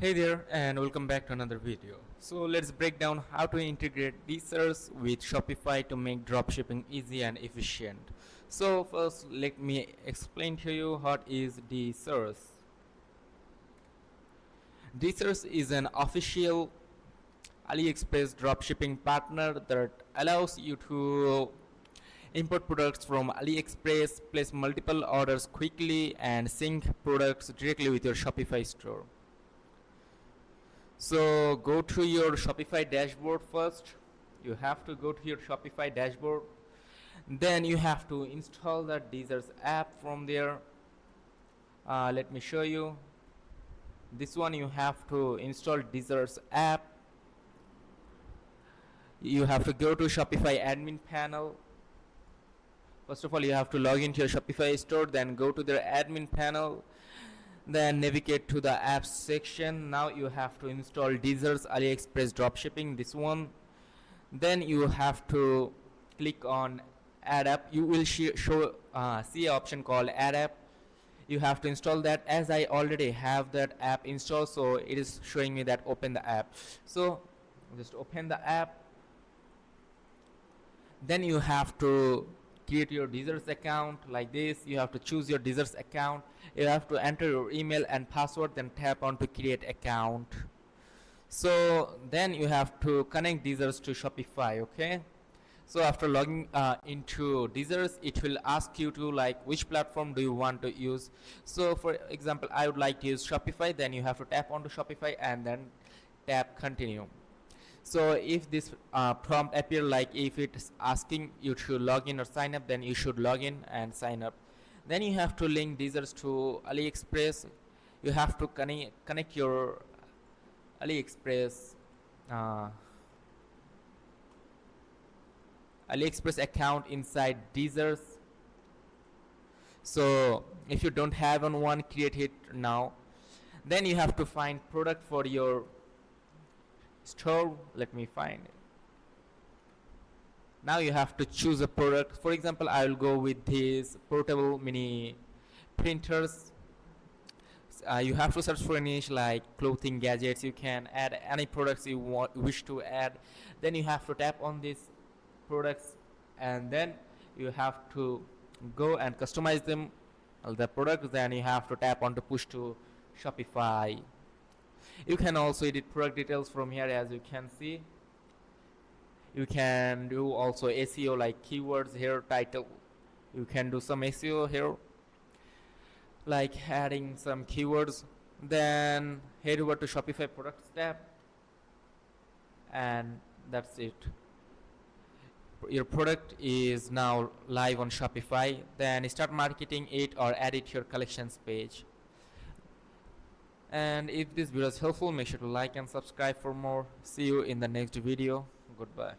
Hey there and welcome back to another video. So let's break down how to integrate DSers with Shopify to make dropshipping easy and efficient. So first let me explain to you what is DSers. DSers is an official AliExpress dropshipping partner that allows you to import products from AliExpress, place multiple orders quickly and sync products directly with your Shopify store. So go to your Shopify dashboard first. You have to go to your Shopify dashboard. Then you have to install the DSers app from there. Let me show you. This one you have to install DSers app. You have to go to Shopify admin panel. First of all, you have to log into your Shopify store, then go to their admin panel. Then navigate to the apps section. Now you have to install DSers AliExpress dropshipping, this one. Then you have to click on add app. You will see an option called add app. You have to install that. As I already have that app installed, so it is showing me that open the app. So just open the app. Then you have to create your DSers account like this. You have to choose your DSers account. You have to enter your email and password, then tap on to create account. So then you have to connect DSers to Shopify. Okay, so after logging into DSers, it will ask you to like which platform do you want to use. So for example, I would like to use Shopify. Then you have to tap onto Shopify and then tap continue. So if this prompt appear, like if it's asking you to log in or sign up, then you should log in and sign up. Then you have to link DSers to AliExpress. You have to connect your AliExpress account inside DSers. So if you don't have one, create it now. Then you have to find product for your store. Let me find it. Now you have to choose a product. For example, I will go with these portable mini printers. You have to search for a niche like clothing, gadgets. You can add any products you wish to add. Then you have to tap on these products and then you have to go and customize them, the products. Then you have to tap on to push to Shopify. You can also edit product details from here, as you can see. You can do also SEO like keywords here, title. You can do some SEO here like adding some keywords. Then head over to Shopify products tab and that's it. Your product is now live on Shopify. Then start marketing it or add it to your collections page. And if this video is helpful, make sure to like and subscribe for more. See you in the next video. Goodbye.